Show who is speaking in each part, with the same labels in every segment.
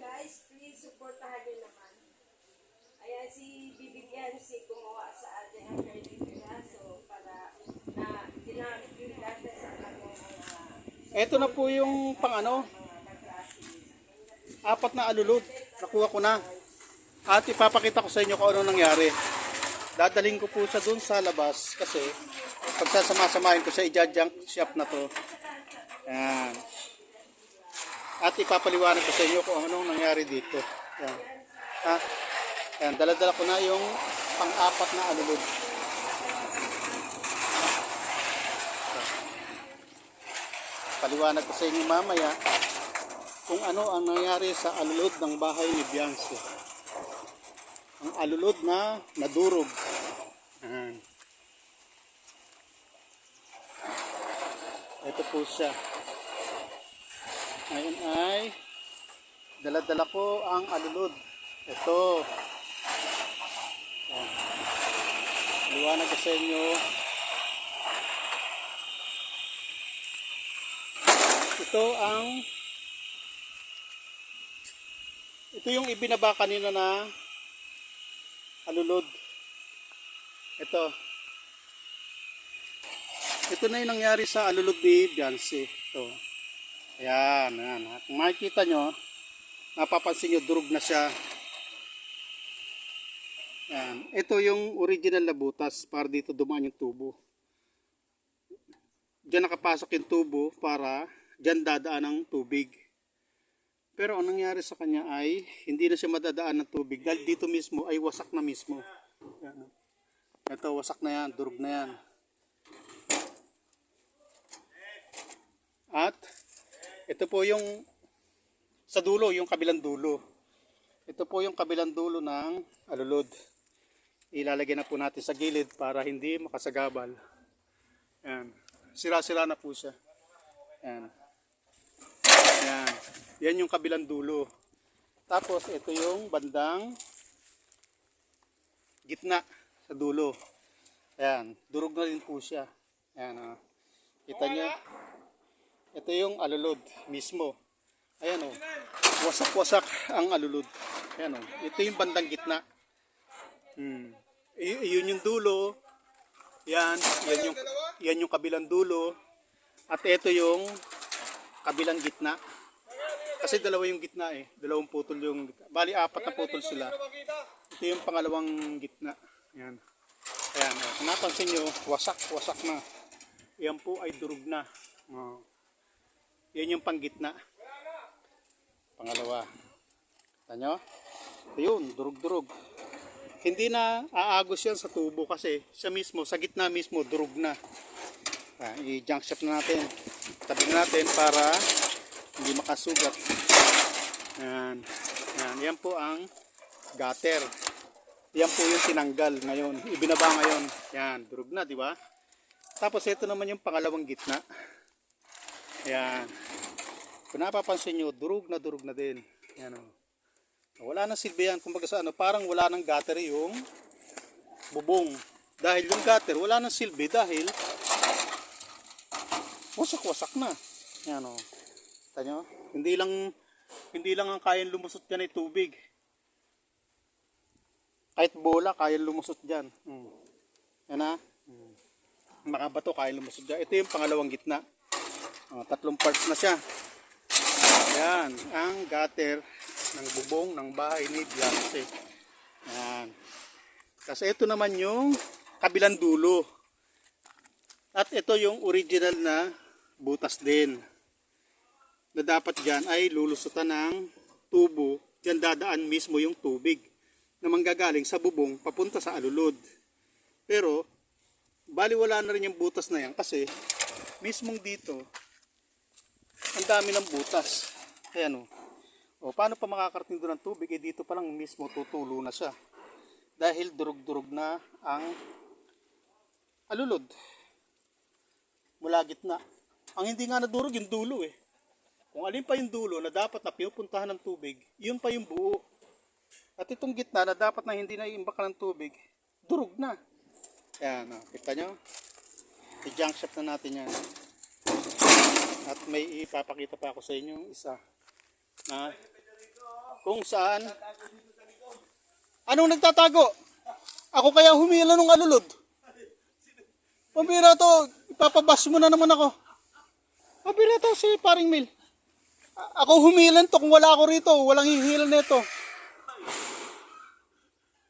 Speaker 1: guys, please supportahan nyo naman. Ayan si bibigyan si gumawa sa atin ang kaibigan. So, para na ginamit yung dati sa anak ko
Speaker 2: Ito na po yung apat na alulod. Nakuha ko na. At ipapakita ko sa inyo kung ano nangyari. Dadaling ko po siya dun sa labas kasi pagsasama-samahin ko sa i-junk shop na to. Ayan. At ipapaliwanag ko sa inyo kung anong nangyari dito. Ayan. Ha? Ayan, dala-dala ko na yung pang-apat na alulod. Paliwanag ko sa inyo mamaya kung ano ang nangyari sa alulod ng bahay ni Biancy. Ang alulod na nadurog. Ayan. Ito po siya. Ngayon ay dala-dala ko ang alulod. Ito. Ayan. Liwanag ko sa inyo. Ito yung ibinaba kanina na alulod. Ito na yung nangyari sa alulod ni Biancy. Ito. Ayan, ayan. Kung makikita nyo, napapansin nyo, durog na siya. Ayan. Ito yung original na butas para dito dumaan yung tubo. Diyan nakapasok yung tubo para diyan dadaan ang tubig. Pero ang nangyari sa kanya ay hindi na siya madadaan ng tubig dahil dito mismo ay wasak na mismo. Ayan. Ito, wasak na yan, durog na yan. At ito po yung sa dulo, yung kabilang dulo. Ito po yung kabilang dulo ng alulod. Ilalagay na po natin sa gilid para hindi makasagabal. Ayan. Sira-sira na po siya. Ayan. Ayan. Yan yung kabilang dulo. Tapos ito yung bandang gitna sa dulo. Ayan. Durog na rin po siya. Ayan. Kita nyo? Ito yung alulod mismo. Ayan o. Wasak-wasak ang alulod. Ayan o. Ito yung bandang gitna. Yun yung dulo. Yan yung kabilang dulo. At ito yung kabilang gitna. Kasi dalawa yung gitna eh. Dalawang putol yung gitna. Bali, apat na putol sila. Ito yung pangalawang gitna. Yan. Ayan. Kung napansin nyo, wasak na. Yan po ay durog na. Yan yung panggitna. Pangalawa. Kita nyo? Ayun, durog-durog. Hindi na aagos yan sa tubo kasi siya mismo, sa gitna mismo, durog na. I-junk shop na natin. Tabi natin para hindi makasugat. Yan. Yan. Yan po ang gutter. Yan po yung tinanggal ngayon. Ibinaba ngayon. Yan. Durog na, di ba? Tapos ito naman yung pangalawang gitna. Yan. Kung napapansin nyo, durog na din. Yan o. Wala nang silbi yan. Kumbaga sa parang wala nang gutter yung bubong. Dahil yung gutter, wala nang silbi dahil wasak-wasak na. Yan o. Kita nyo? Hindi lang ang kayang lumusot dyan ay tubig. Kahit bola, kayang lumusot dyan. Yan na. Makabato, kayang lumusot dyan. Ito yung pangalawang gitna. Tatlong parts na siya. Yan. Ang gutter ng bubong ng bahay ni Biancy. Yan. Kasi ito naman yung kabilang dulo. At ito yung original na butas din. Na dapat dyan ay lulusutan ng tubo. Dyan dadaan mismo yung tubig na manggagaling sa bubong papunta sa alulod. Pero baliwala na rin yung butas na yan kasi mismong dito ang dami ng butas. Ayan o. O paano pa makakarating doon ng tubig? Eh dito pa lang mismo tutulo na siya. Dahil durug-durug na ang alulod. Mula gitna. Ang hindi nga nadurog yung dulo eh. Kung alin pa yung dulo na dapat na pinupuntahan ng tubig, yun pa yung buo. At itong gitna na dapat na hindi na iimbak ng tubig, durog na. Ayan, kita nyo? I-junk shop na natin yan. At may ipapakita pa ako sa inyo isa na Kung saan? Anong nagtatago? Ako kaya humila nung alulod. Pambira to, ipapabas mo na naman ako. Pambira to si paring Mil. Ako humilan to, kung wala ako rito, walang hihilan nito.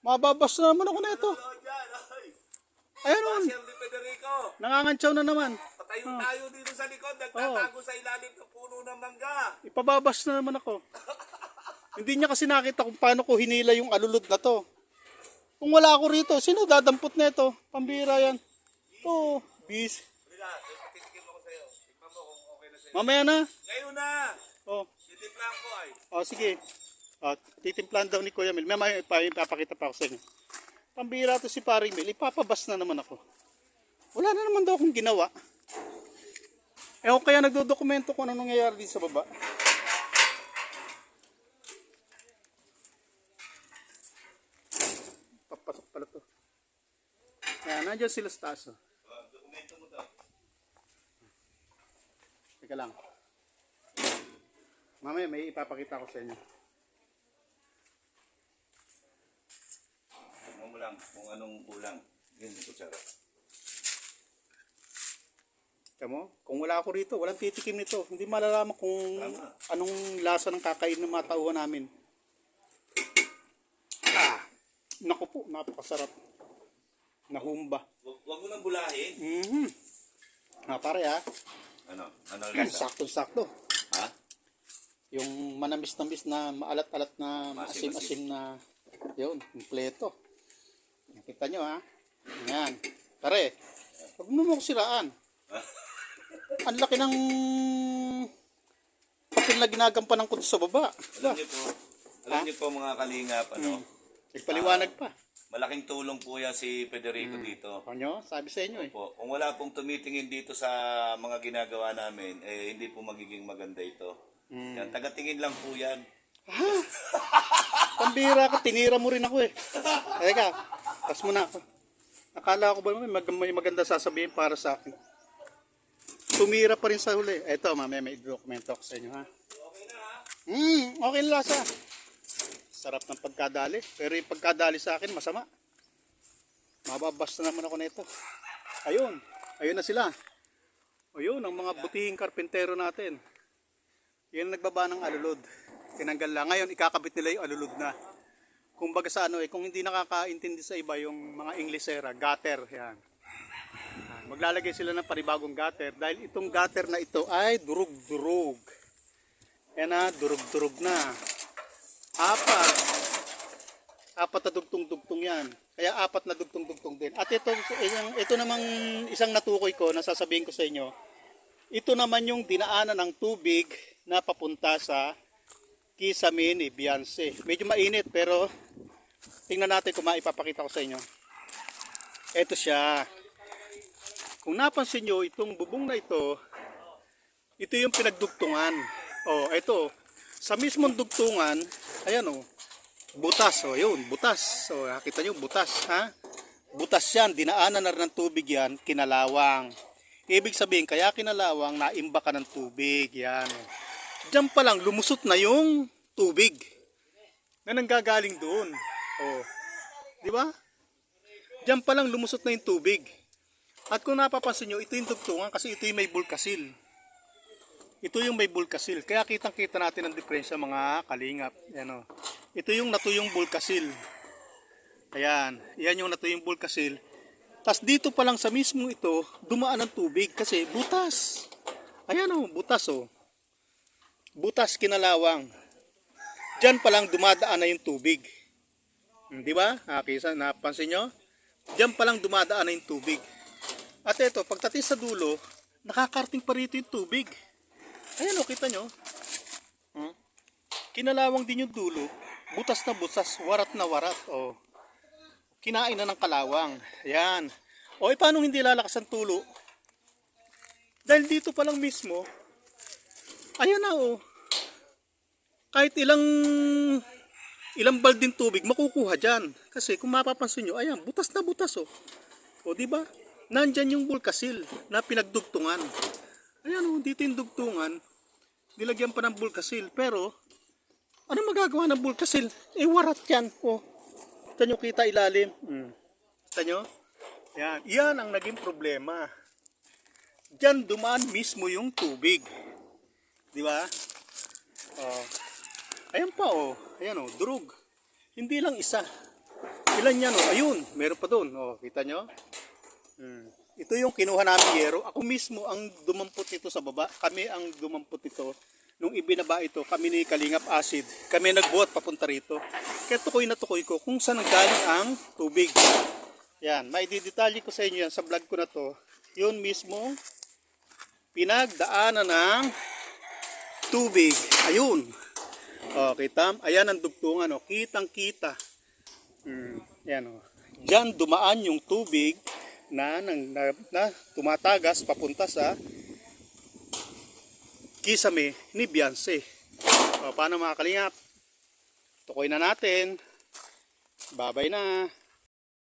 Speaker 2: Mababas na naman ako nito. Ayun o,
Speaker 3: Sir Di Federico,
Speaker 2: nangangantsaw na naman.
Speaker 3: patayo tayo dito sa likod, nagtatago sa ilalim ng puno ng mangga.
Speaker 2: Ipababas na naman ako. Hindi niya kasi nakita kung paano ko hinila yung alulod na to. Kung wala ako rito, sino dadampot na ito? Pambira yan. Ito, bis.
Speaker 3: Halika, titikim ako sa'yo. Tignan mo kung okay na sa'yo.
Speaker 2: Mamaya na.
Speaker 3: Ngayon na!
Speaker 2: Oh,
Speaker 3: Titimplan ko ay.
Speaker 2: sige. Titimplan daw ni Kuya Mil. Mamaya ipapakita pa ako sa inyo. Pambira to si paring Mil. Ipapabas na naman ako. Wala na naman daw akong ginawa. Ewan kaya nagdodokumento kung anong nangyayari dito sa baba. Papasok pala to. Ayan, nandiyan sila sa taas. Oh.
Speaker 3: Dokumento mo daw.
Speaker 2: Teka lang. Mamaya may ipapakita ko sa inyo.
Speaker 3: Tignan mo lang kung anong kulang. Yun, kutsara.
Speaker 2: Tama? Kung wala ako rito, walang titikim nito. Hindi malalaman kung anong lasa ng kakain ng mga tauhan namin. Naku po, napakasarap. Nahumba.
Speaker 3: Huwag mo nang bulahin.
Speaker 2: Pare
Speaker 3: Ano? Ano ang lasa?
Speaker 2: Sakto-sakto.
Speaker 3: Ha?
Speaker 2: Yung manamis-namis na maalat-alat na
Speaker 3: Maasim-asim.
Speaker 2: maasim-asim na yun, kompleto. Nakita nyo Ayan. Pare, huwag mo mo siraan. Ang laki ng papel na ginagampanan ko sa baba.
Speaker 3: Alam niyo po mga kalingap,
Speaker 2: Nagpaliwanag pa.
Speaker 3: malaking tulong po yan si Federico dito.
Speaker 2: Ano? Sabi sa inyo
Speaker 3: Po, kung wala pong tumitingin dito sa mga ginagawa namin, hindi po magiging maganda ito. Yan, tagatingin lang po yan.
Speaker 2: Pambira ka, tinira mo rin ako Teka, tas mo na ako. Akala ko ba may maganda sasabihin para sa akin. Tumira pa rin sa huli. Eto, mamaya may dokumento ako sa inyo
Speaker 3: Okay na ha?
Speaker 2: Okay na lasa. Sarap ng pagkadali. Pero yung pagkadali sa akin, masama. Mababas na naman ako nito. Ayun. Ayun na sila. Ayun, ang mga butihing karpentero natin. Yan ang nagbaba ng alulod. Tinanggal lang. Ngayon, ikakabit nila yung alulod na. Kung baga sa kung hindi nakakaintindi sa iba yung mga Inglesera, gutter. Yan. Maglalagay sila ng panibagong gutter. Dahil itong gutter na ito ay durug-durug. Yan durug-durug na. Apat na dugtong-dugtong yan. Kaya apat na dugtong-dugtong din. At ito namang isang natukoy ko na sasabihin ko sa inyo. Ito naman yung dinaanan ng tubig na papunta sa Kisamini, Beyonce. Medyo mainit pero tingnan natin kung maipapakita ko sa inyo. Ito siya. Kung napansin nyo, itong bubong na ito yung pinagdugtungan. Ito. Sa mismong dugtungan, ayan butas. Yun, butas. Nakita nyo, butas. Butas yan, dinaanan na rin ng tubig yan, kinalawang. Ibig sabihin, kaya kinalawang, naimba ka ng tubig. Yan. Diyan pa lang, lumusot na yung tubig na nanggagaling doon. Di ba? Diyan pa lang, lumusot na yung tubig. At kung napapansin nyo, ito yung dugtungan kasi ito yung may bulkasil. Ito yung may bulkasil. Kaya kitang-kita natin ang diferensya mga kalingap. Yan Ito yung natuyong bulkasil. Ayan. Yan yung natuyong bulkasil. Tas dito pa lang sa mismo ito, dumaan ang tubig kasi butas. Ayan butas Butas kinalawang. Diyan pa lang dumadaan na yung tubig. Di ba? Napansin nyo? Diyan pa lang dumadaan na yung tubig. At ito, pagdating sa dulo, nakakarting pa rito yung tubig. Ayan kita nyo. Kinalawang din yung dulo. Butas na butas, warat na warat. Kinain na ng kalawang. Ayan. Paano hindi lalakas ang tulo? Dahil dito pa lang mismo, ayan na kahit ilang balding tubig makukuha dyan. Kasi kung mapapansin nyo, ayan, butas na butas diba? Nandyan yung bulkasil na pinagdugtungan. Ayan dito yung dugtungan, nilagyan pa ng bulkasil. Pero, Ano magagawa ng bulkasil? Eh, warat yan. Oh. Kita nyo, kita ilalim. Kita nyo? Yan. Yan ang naging problema. Diyan dumaan mismo yung tubig. Di ba? Oh. Ayan pa, oh. Ayan, oh. Durug. Hindi lang isa. Ilan yan, oh. Ayun. Meron pa doon. Oh, kita nyo? Ito yung kinuha namin yero. Ako mismo ang dumampot ito sa baba. Kami ang dumampot ito. Nung ibinaba ito, kami ni Kalingap Acid. Kami nagbuhat papunta rito. Kaya tukoy na tukoy ko kung saan nanggaling ang tubig. Yan. Maididetalye ko sa inyo yan sa vlog ko na to. Yun mismo pinagdaanan ng tubig. Ayun. O, kita? Ayan ang dugtungan. O. Kitang-kita. Yan, o. Diyan dumaan yung tubig na tumatagas papunta sa kisame ni Beyonce. O, paano mga kalingap? Tukoy na natin. Babay na.